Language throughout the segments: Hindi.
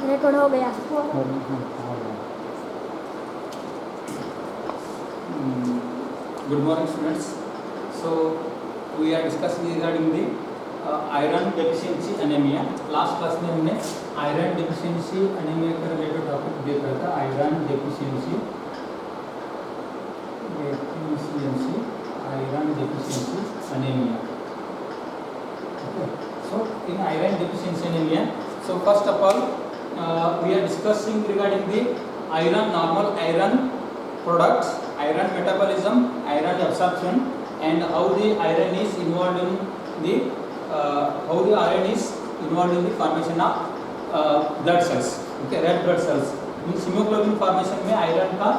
रिकॉर्ड हो गया। Good morning, students. So we are discussing regarding the iron deficiency anemia. Last class में हमने iron deficiency anemia का related topic देखा था. Iron deficiency anemia. Okay. So in iron deficiency anemia, so first of all we are discussing regarding the normal iron products, iron metabolism, iron absorption, and how the iron is involved in the formation of blood cells. Okay, red blood cells. Means haemoglobin formation में आयरन का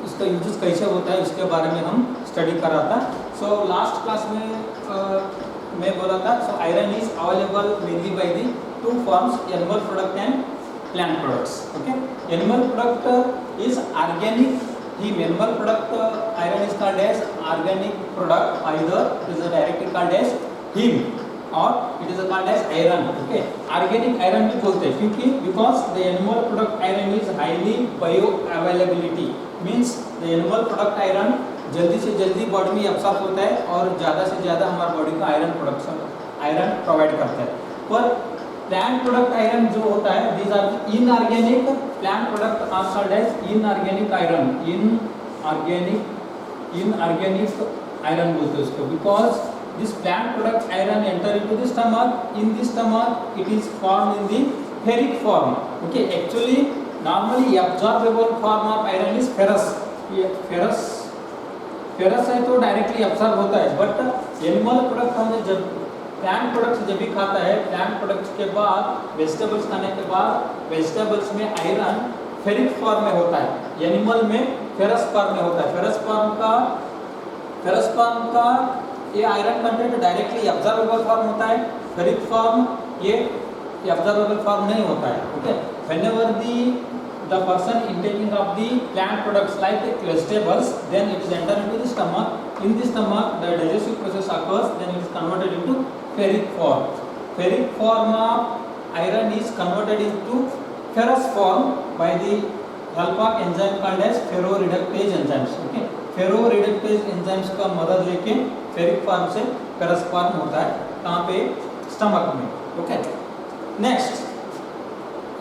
इसका यूजेस कैसे होता है इसके बारे में हम स्टडी कर रहा था. सो लास्ट क्लास में मैं बोला था, so iron is available mainly by the two forms, animal product and plant products. Okay, animal product is organic heme. Animal product iron is called as organic product, either it is directly called as heme or it is called as iron. Okay, organic iron भी बोलते हैं क्योंकि because the animal product iron is highly bioavailability, means the animal product iron जल्दी से जल्दी बॉडी में एब्सॉर्ब होता है और ज़्यादा से ज़्यादा हमारे बॉडी को आयरन प्रोवाइड करता है. पर प्लांट प्रोडक्ट आयरन जो होता है, these are inorganic plant product are called as inorganic iron. Inorganic iron बोलते हैं उसको, because this plant product iron enter into the stomach. In the stomach it is formed in the ferric form. Okay, actually normally absorbable form of iron is ferrous. ferrous है तो डायरेक्टली एब्सॉर्ब होता है, बट एनिमल प्रोडक्ट हमने जब प्लांट प्रोडक्ट्स जब भी खाता है, प्लांट प्रोडक्ट्स के बाद वेजिटेबल्स खाने के बाद वेजिटेबल्स में आयरन फेरिक फॉर्म में होता है, एनिमल में फेरस फॉर्म में होता है. फेरस फॉर्म का ये iron content directly absorbable form होता है. फेरिक फॉर्म ये एब्जॉर्बेबल फॉर्म नहीं होता है. Okay, whenever the person intaking of the plant products like vegetables, then it is entered into the stomach. In the stomach the digestive process occurs, then it is converted into ferric form. Ferric form of iron is converted into ferrous form by the help of enzyme called as ferroreductase enzymes. Okay, ferroreductase enzymes का मदद लेके ferric form से ferrous form होता है. कहाँ पे? स्टमक में. ओके, नेक्स्ट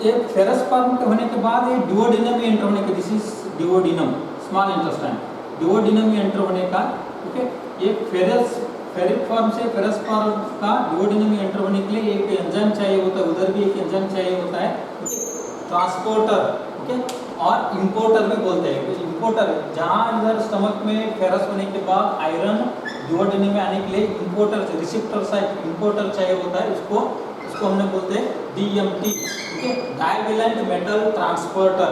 ये फेरस फॉर्म के होने के बाद ये डुओडेनम में एंटर होने के, this is duodenum, small intestine. Duodenum में एंटर होने का, ओके, ये फेरिक फॉर्म से फेरस फॉर्म का डुओडेनम में एंटर होने के लिए एक एंजाइम चाहिए होता है, उधर भी एक एंजाइम चाहिए होता है, ट्रांसपोर्टर. ओके, और इंपोर्टर भी बोलते हैं. इंपोर्टर जहाँ इधर स्टमक में फेरस होने के बाद आयरन डुओडेनम में आने के लिए इंपोर्टर, रिसेप्टर साइट इंपोर्टर चाहिए होता है, उसको हमने बोलते हैं DMT. Okay, divalent metal transporter.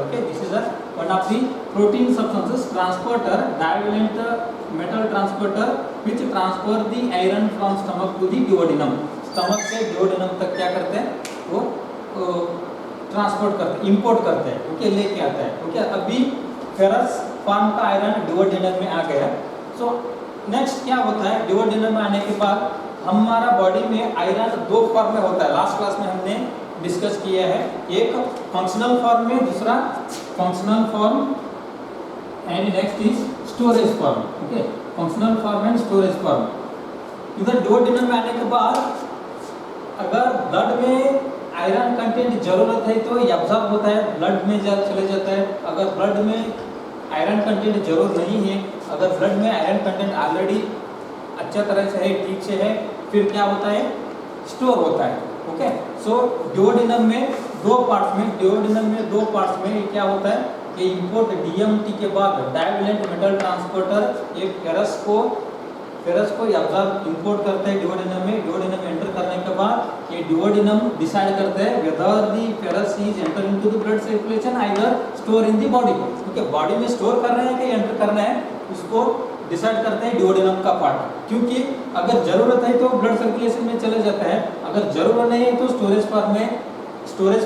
Okay, this is one of the protein substances transporter, divalent metal transporter which transfer the iron from stomach to the duodenum. Stomach से डुओडेनम तक क्या करते हैं, वो ट्रांसपोर्ट करते हैं, इंपोर्ट करते हैं. ओके, लेके आता है. ओके, अभी फेरस फॉर्म का आयरन डुओडेनम में आ गया. सो नेक्स्ट क्या होता है, डुओडेनम में आने के बाद हमारा बॉडी में आयरन दो फॉर्म में होता है. लास्ट क्लास में हमने डिस्कस किया है, एक फंक्शनल फॉर्म में, दूसरा functional form and next is storage form. Okay, functional form and storage form. इधर डुओडेनम में आने के बाद अगर ब्लड में आयरन कंटेंट जरूरत है तो ये एब्जॉर्ब होता है, ब्लड में चले जाता है. अगर ब्लड में आयरन कंटेंट जरूरत नहीं है, अगर ब्लड में आयरन कंटेंट ऑलरेडी अच्छा तरह से है, ठीक से है, फिर क्या होता है, स्टोर होता है. ओके, सो डुओडेनम में दो पार्ट्स में क्या होता है, ये इंपोर्ट DMT के बाद डाइवेलेंट मेटल ट्रांसपोर्टर एक फेरस को एब्जॉर्ब इंपोर्ट करते हैं डुओडेनम में. डुओडेनम में एंटर करने के बाद ये डुओडेनम डिसाइड करते हैं whether the ferrous is enter into the blood circulation either store in the body. Okay, body में स्टोर कर रहे हैं कि एंटर करना है, उसको डिसाइड करते हैं डुओडेनम का पार्ट. क्योंकि अगर जरूरत है तो ब्लड सर्कुलेशन में चले जाता है, अगर जरूरत नहीं है तो स्टोरेज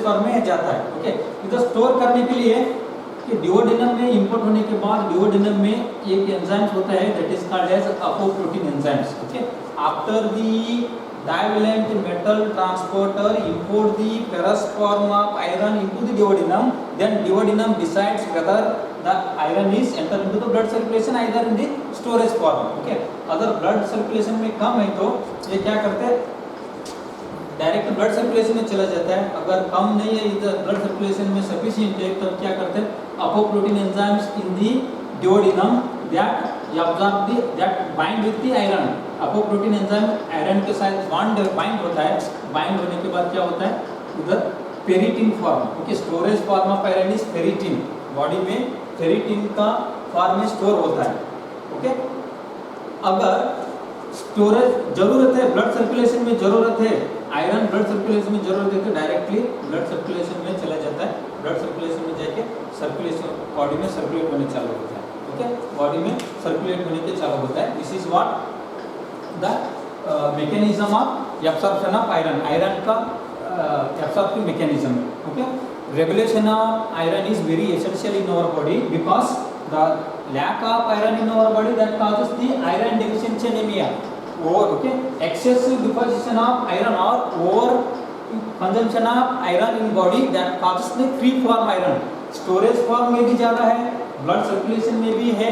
फॉर्म में जाता है. ओके, इधर स्टोर करने के लिए कि डुओडेनम में इंपोर्ट होने के बाद डुओडेनम में एक एंजाइम्स होता है that is called as apoprotein enzymes. Okay, after the divalent metal transporter import the ferrous form of iron into the duodenum, then duodenum decides whether the iron is enter into the blood circulation either in the storage form. Okay, अगर blood circulation में कम है तो ये क्या करते हैं, डायरेक्ट ब्लड सर्कुलेशन में चला जाता है. अगर कम नहीं है इधर ब्लड सर्कुलेशन में सफिशिएंट है तो क्या करते हैं, apoprotein enzymes in the duodenum that absorb the that bind with the iron. Apoprotein enzyme iron के साथ बाइंड होता है. बाइंड होने के बाद क्या होता है, उधर ferritin form. Okay, storage form of iron is ferritin. Body में फेरिटिन का फॉर्म में स्टोर होता है. ओके, अगर स्टोरेज जरूरत है, ब्लड सर्कुलेशन में जरूरत है, आयरन ब्लड सर्कुलेशन में जरूरत है तो डायरेक्टली ब्लड सर्कुलेशन में चला जाता है. ब्लड सर्कुलेशन में जाके सर्कुलेशन बॉडी में सर्कुलेट होने चालू होता है. ओके, बॉडी में सर्कुलेट होने के चालू होता है. This is what the mechanism of absorption of iron. Iron का absorptive mechanism. Okay, regulation of iron is very essential in our body because the lack of iron in our body that causes the iron deficiency anemia. Or okay, excessive deposition of iron or over consumption of iron in body that causes the free form iron. Storage form में भी ज़्यादा है, blood circulation में भी है,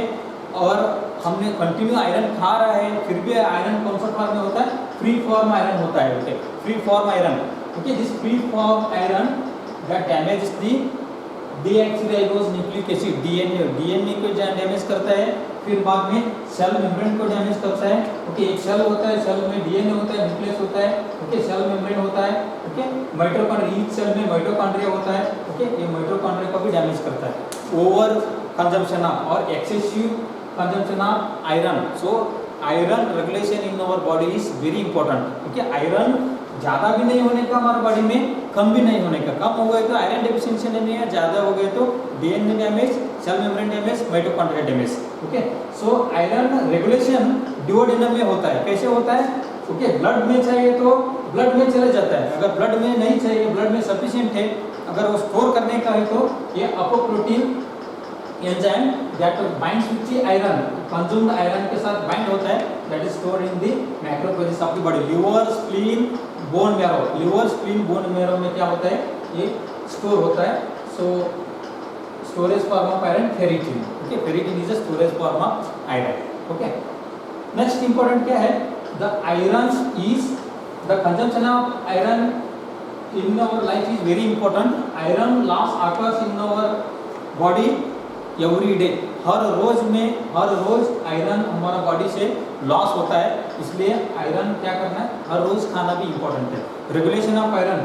और हमने कंटिन्यू आयरन खा रहा है फिर भी आयरन कौन सा फॉर्म में होता है, फ्री फॉर्म आयरन होता है. Okay, free form iron. Okay, this free form iron that damages the deoxyribose nucleic acid DNA को डैमेज करता है. फिर बाद में सेल मेम्ब्रेन को डैमेज करता है. ओके, एक सेल होता है, सेल में डीएनए होता है, न्यूक्लियस होता है. ओके, सेल मेम्ब्रेन होता है. ओके, माइटोकॉन्ड्रिया, ईच सेल में माइटोकॉन्ड्रिया होता है. ओके, ये माइटोकॉन्ड्रिया को भी डैमेज करता है. ओवर कंजम्पशन ऑफ और excessive consumption of iron. So iron regulation in our body is very important. Okay, iron ज़्यादा भी नहीं होने का हमारे बॉडी में, कम भी नहीं होने का. कम हो गए तो आयरन डेफिशिएंसी एनीमिया, ज़्यादा हो गए तो DNA damage, cell membrane damage, mitochondria damage. Okay, so iron regulation duodenum में होता है. कैसे होता है? ओके, ब्लड में चाहिए तो ब्लड में चले जाता है. अगर ब्लड में नहीं चाहिए, ब्लड में सफिशिएंट है, अगर वो स्टोर करने का है तो ये apoprotein enzyme that binds with the iron, consumed iron के साथ बाइंड होता है, that is stored in the macrophages of the body. Liver, spleen, bone marrow. Liver, spleen, bone marrow में क्या होता है, ये स्टोर होता है. So storage form of iron ferritin. Okay, ferritin is a storage form of iron. Okay, next important क्या है, the iron is the consumption of iron in our life is very important. Iron loss occurs in our body every day. हर रोज आयरन हमारा बॉडी से लॉस होता है. इसलिए आयरन क्या करना है, हर रोज खाना भी इम्पोर्टेंट है. रेगुलेशन ऑफ आयरन,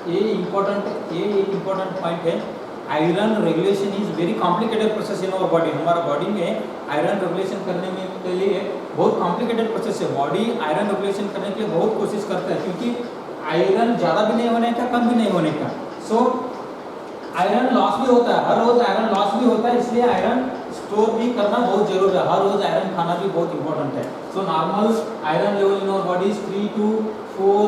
ये एक इम्पोर्टेंट पॉइंट है. Iron regulation is very complicated process in our body. हमारा बॉडी में आयरन रेगुलेशन करने में के लिए बहुत कॉम्प्लिकेटेड प्रोसेस है. बॉडी आयरन रेगुलेशन करने के लिए बहुत कोशिश करता है, क्योंकि आयरन ज़्यादा भी नहीं होने का, कम भी नहीं होने का. सो आयरन लॉस भी होता है, हर रोज आयरन लॉस भी होता है. इसलिए आयरन स्टोर भी करना बहुत जरूरी है. हर रोज आयरन खाना भी बहुत इंपॉर्टेंट है. So normal iron level in our body is 3 to 4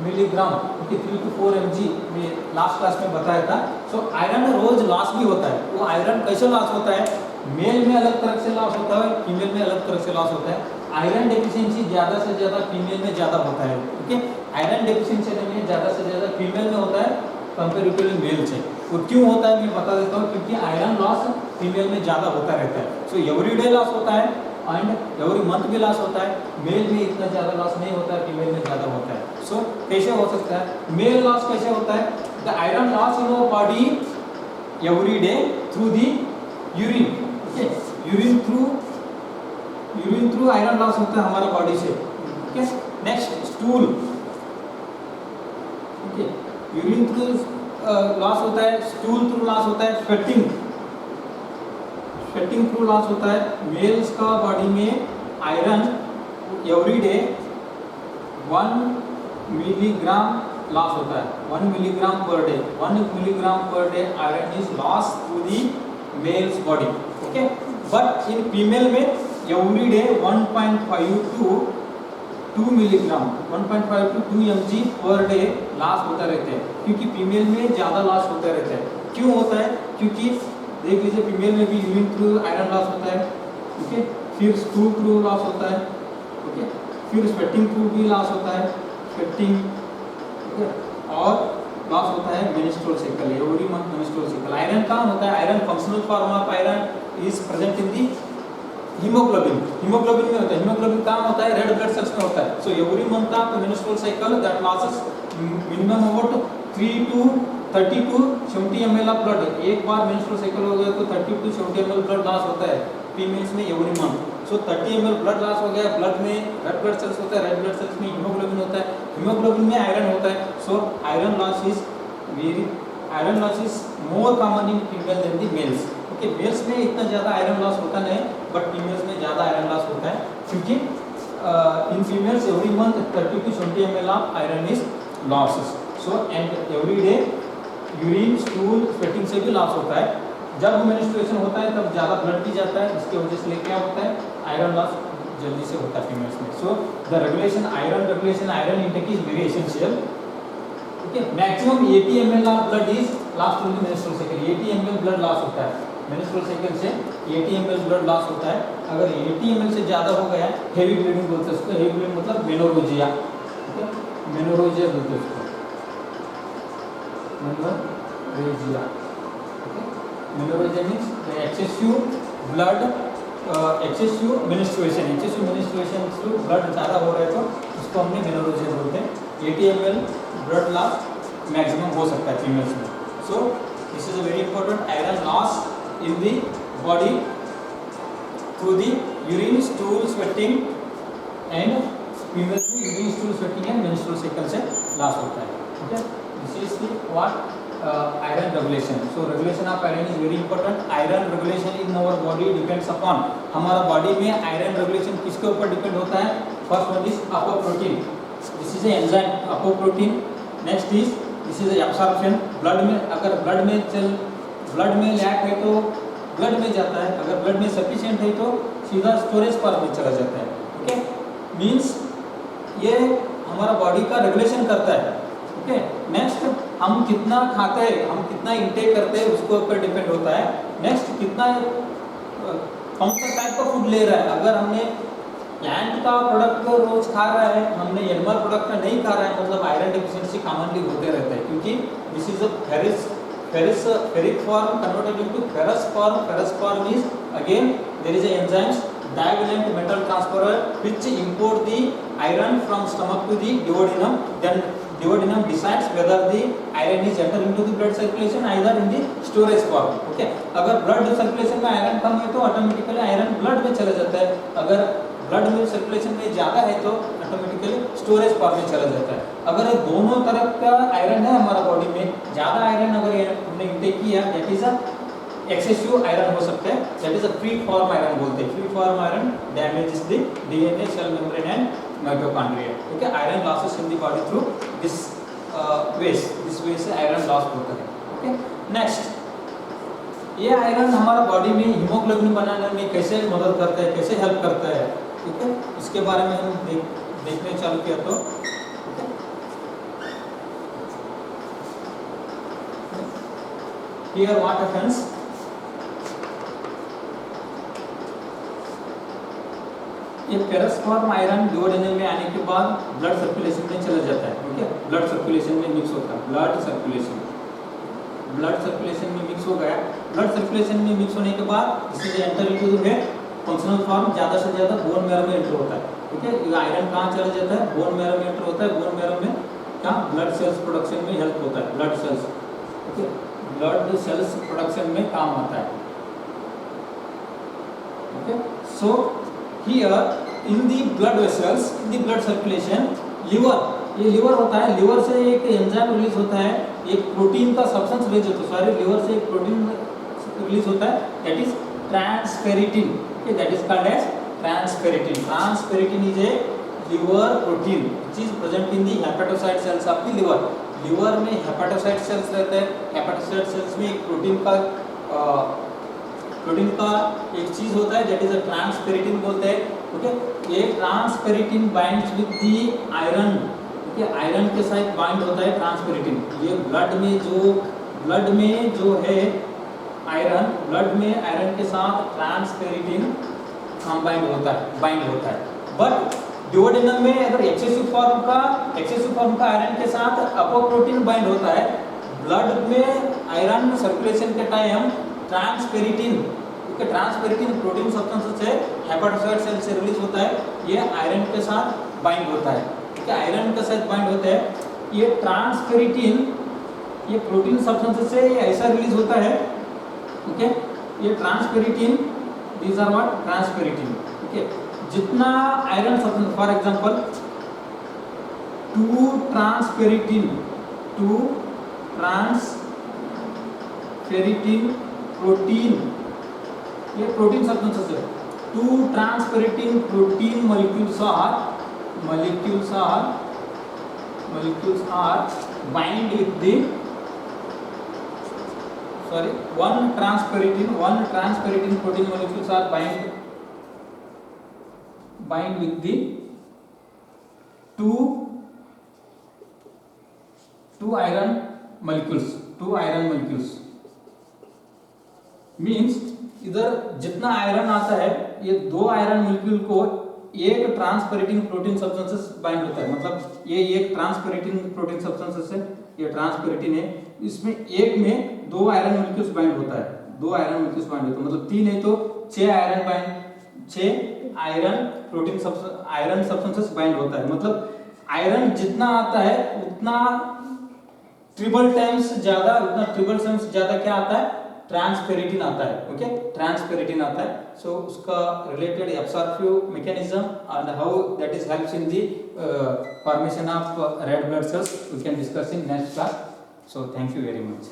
milligram. Okay, 3 to 4 mg ये लास्ट क्लास में बताया था. सो आयरन रोज लॉस भी होता है. वो आयरन कैसे लॉस होता है, मेल में अलग तरह से लॉस होता है, फीमेल में अलग तरह से लॉस होता है. आयरन डेफिशिएंसी ज़्यादा से ज़्यादा फीमेल में ज़्यादा होता है. ओके, आयरन डेफिशिएंसी में ज़्यादा से ज़्यादा फीमेल में होता है कंपेरेटिवली मेल से. वो क्यों होता है मैं बता देता हूँ, क्योंकि आयरन लॉस फीमेल में ज़्यादा होता रहता है. सो एवरी डे लॉस होता है एंड एवरी मंथ भी लॉस होता है. मेल में इतना ज़्यादा लॉस नहीं होता है, फीमेल में ज़्यादा होता है. सो कैसे हो सकता है, मेल लॉस कैसे होता है, the iron loss in our body every day through the urine. Okay, urine through iron loss होता है हमारा बॉडी से. Okay, next stool. Okay, urine through loss होता है, स्टूल थ्रू लॉस होता है, स्वेटिंग थ्रू लॉस होता है. मेल्स का बॉडी में iron every day 1 milligram loss होता है. 1 milligram per day. 1 milligram per day iron is loss through the males body. Okay, but in female में every day 1.5 to 2 milligram 1.5 to 2 mg per day loss होता रहता है. क्योंकि फीमेल में ज़्यादा लॉस होता रहता है. क्यों होता है, क्योंकि देख लीजिए फीमेल में भी यूरिन थ्रू आयरन लॉस होता है. ओके, फिर स्टूल थ्रू लॉस होता है. ओके, फिर स्वेटिंग थ्रू भी लॉस होता है, स्वेटिंग, ठीक है, और लॉस होता है menstrual cycle, every month menstrual cycle. Iron कहाँ होता है? Iron functional form of iron is present in the haemoglobin, haemoglobin में होता है। हीमोग्लोबिन कहाँ होता है? रेड ब्लड सेल्स में होता है। So every month of menstrual cycle that losses minimum about 3 to 30 to 70 ml of blood. एक बार मेंस्ट्रुअल साइकिल हो गया तो 30 to 70 ml ब्लड लॉस होता है फीमेल्स में every month. So 30 ml blood loss हो गया, ब्लड में रेड ब्लड सेल्स होता है, रेड ब्लड सेल्स में हीमोग्लोबिन होता है, हीमोग्लोबिन में आयरन होता है। So iron loss is more common in female than the males. Okay, males में इतना ज़्यादा आयरन लॉस होता नहीं, बट फीमेल्स में ज़्यादा आयरन लॉस होता है, क्योंकि in females every month 30 to 70 ml of iron is losses. So and every day urine, stool, sweating से भी लॉस होता है। जब मेंस्ट्रुएशन होता है तब ज़्यादा ब्लड भी जाता है, इसकी वजह से क्या होता है? आयरन लॉस जल्दी से होता है फीमेल्स में। So the regulation, iron intake is very essential. Okay, maximum 80 ml of blood is lost in the menstrual cycle. 80 ml blood loss होता है मेंस्ट्रुअल साइकिल से, 80 ml ब्लड लॉस होता है। अगर 80 ml से ज़्यादा हो गया, हेवी ब्लीडिंग बोलते हैं उसको। हेवी ब्लीडिंग मतलब मेनोरेजिया, ओके, मेनोरेजिया बोलते हैं उसको, menorrhagia. Okay, menorrhagia means excessive blood, excessive menstruation से ब्लड ज़्यादा हो रहा है तो उसको हमने मेनोरेजिया बोलते हैं। 80 ml ब्लड लॉस मैक्सिमम हो सकता है फीमेल्स में। So this is a very important. Iron loss in the body through the urine, stool, sweating and females में urine, stool, sweating and menstrual cycle से लॉस होता है। Okay, this is the what iron regulation. So regulation of iron is very important. Iron regulation in our body depends upon, हमारा बॉडी में आयरन रेगुलेशन किसके ऊपर डिपेंड होता है? First one is apoprotein, this is enzyme apoprotein. Next is this is absorption, blood में, अगर ब्लड में लैक है तो ब्लड में जाता है, अगर ब्लड में सफिशिएंट है तो सीधा स्टोरेज फॉर्म में चला जाता है। ओके, मींस ये हमारा बॉडी का रेगुलेशन करता है। ओके, नेक्स्ट हम कितना खाते हैं, हम कितना इंटेक करते हैं उसके ऊपर डिपेंड होता है। नेक्स्ट कितना कौन सा टाइप का फूड ले रहा है, अगर हमने प्लांट का प्रोडक्ट को रोज खा रहा है, हमने एनिमल प्रोडक्ट का नहीं खा रहा है, मतलब आयरन डेफिशिएंसी कॉमनली होते रहता है, क्योंकि this is a ferric form converted into ferrous form. Ferrous form is again there is a enzymes divalent metal transferer which import the iron from stomach to the duodenum, then duodenum decides whether the iron is enter into the blood circulation either in the storage form। Okay, अगर ब्लड सर्कुलेशन में आयरन कम है तो ऑटोमेटिकली आयरन ब्लड में चला जाता है, अगर ब्लड में सर्कुलेशन में ज़्यादा है तो ऑटोमेटिकली स्टोरेज फॉर्म में चला जाता है। अगर दोनों तरफ का आयरन है हमारा बॉडी में, ज़्यादा आयरन अगर हमने इंटेक किया, that is a excessive iron हो सकता है, that is a free form iron बोलते हैं। Free form iron damages the DNA, cell membrane and mitochondria. Okay, iron losses in the body through this way से आयरन लॉस होता है। ओके, नेक्स्ट, ये आयरन हमारा बॉडी में हीमोग्लोबिन बनाने में कैसे मदद करता है, कैसे हेल्प करता है, ठीक है, इसके बारे में हम देखने चालू किया तो here what happens, ये फेरस फॉर्म आयरन दुओडेनम में आने के बाद ब्लड सर्कुलेशन में चला जाता है। ओके, ब्लड सर्कुलेशन में मिक्स होता है, ब्लड सर्कुलेशन में मिक्स हो गया। ब्लड सर्कुलेशन में मिक्स होने के बाद इससे enter into the functional form, ज़्यादा से ज़्यादा बोन मैरो में एंटर होता है। ठीक है, ये आयरन कहाँ चला जाता है? बोन मैरो में एंटर होता है। बोन मैरो में क्या ब्लड सेल्स प्रोडक्शन में हेल्प होता है, blood cells, okay, blood cells production में काम आता है। Okay, so here in the blood vessels, in the blood circulation, liver, ये लिवर होता है, लिवर से एक एंजाइम रिलीज होता है, एक प्रोटीन का सब्सटेंस रिलीज होता है, सॉरी लिवर से एक प्रोटीन रिलीज होता है, that is transferritin. Okay, that is called as transferritin. Transferritin is a liver protein which is present in the hepatocyte cells of the liver. Liver में हेपेटोसाइट सेल्स रहते हैं, हेपेटोसाइट सेल्स में एक प्रोटीन का एक चीज होता है दैट इज अ ट्रांसफेरिटिन बोलते हैं। ओके, ये transferritin binds with the iron. Okay, iron के साथ बाइंड होता है ट्रांसफेरिटिन। ये ब्लड में जो है आयरन, ब्लड में आयरन के साथ ट्रांसफेरिटिन बाइंड होता है। बट ड्यूओडेनम में अगर एक्सेसिव फॉर्म का आयरन के साथ अपोप्रोटीन बाइंड होता है, ब्लड में आयरन सर्कुलेशन के टाइम ट्रांसपेरिटिन प्रोटीन सब्सटेंस से हेपाटोसाइट सेल से रिलीज होता है, ये आयरन के साथ बाइंड होता है। ठीक है, आयरन के साथ बाइंड होता है। ये ट्रांसपेरिटिन ये प्रोटीन सब्सटेंस से ऐसा रिलीज होता है। ओके, ये transperitin, these are what transperitin. Okay, जितना iron substance, for example 2 transperitin protein, ये प्रोटीन सब्सटेंसेस है। 2 transperitin protein molecules are bind with the 1 transperitin protein molecules are bind with the 2 iron molecules means इधर जितना आयरन आता है, ये 2 आयरन मोलिक्यूल को एक ट्रांसपेरिटिन प्रोटीन सब्सटेंसेस बाइंड होता है। मतलब ये एक ट्रांसपेरिटिन प्रोटीन सब्सटेंसेस है, ये ट्रांसपेरिटिन है, इसमें एक में 2 आयरन मोलिक्यूल्स बाइंड होता है, 2 आयरन मोलिक्यूल्स बाइंड होता है, मतलब 3 नहीं तो 6 आयरन सब्सटेंसेस बाइंड होता है। मतलब आयरन जितना आता है उतना ट्रिपल टाइम्स ज्यादा क्या आता है, ट्रांसपेरिटिन आता है। ओके, ट्रांसपेरिटिन आता है। सो उसका related absorptive mechanism and how that is helps in the formation of red blood cells we can discuss in next class. So thank you very much.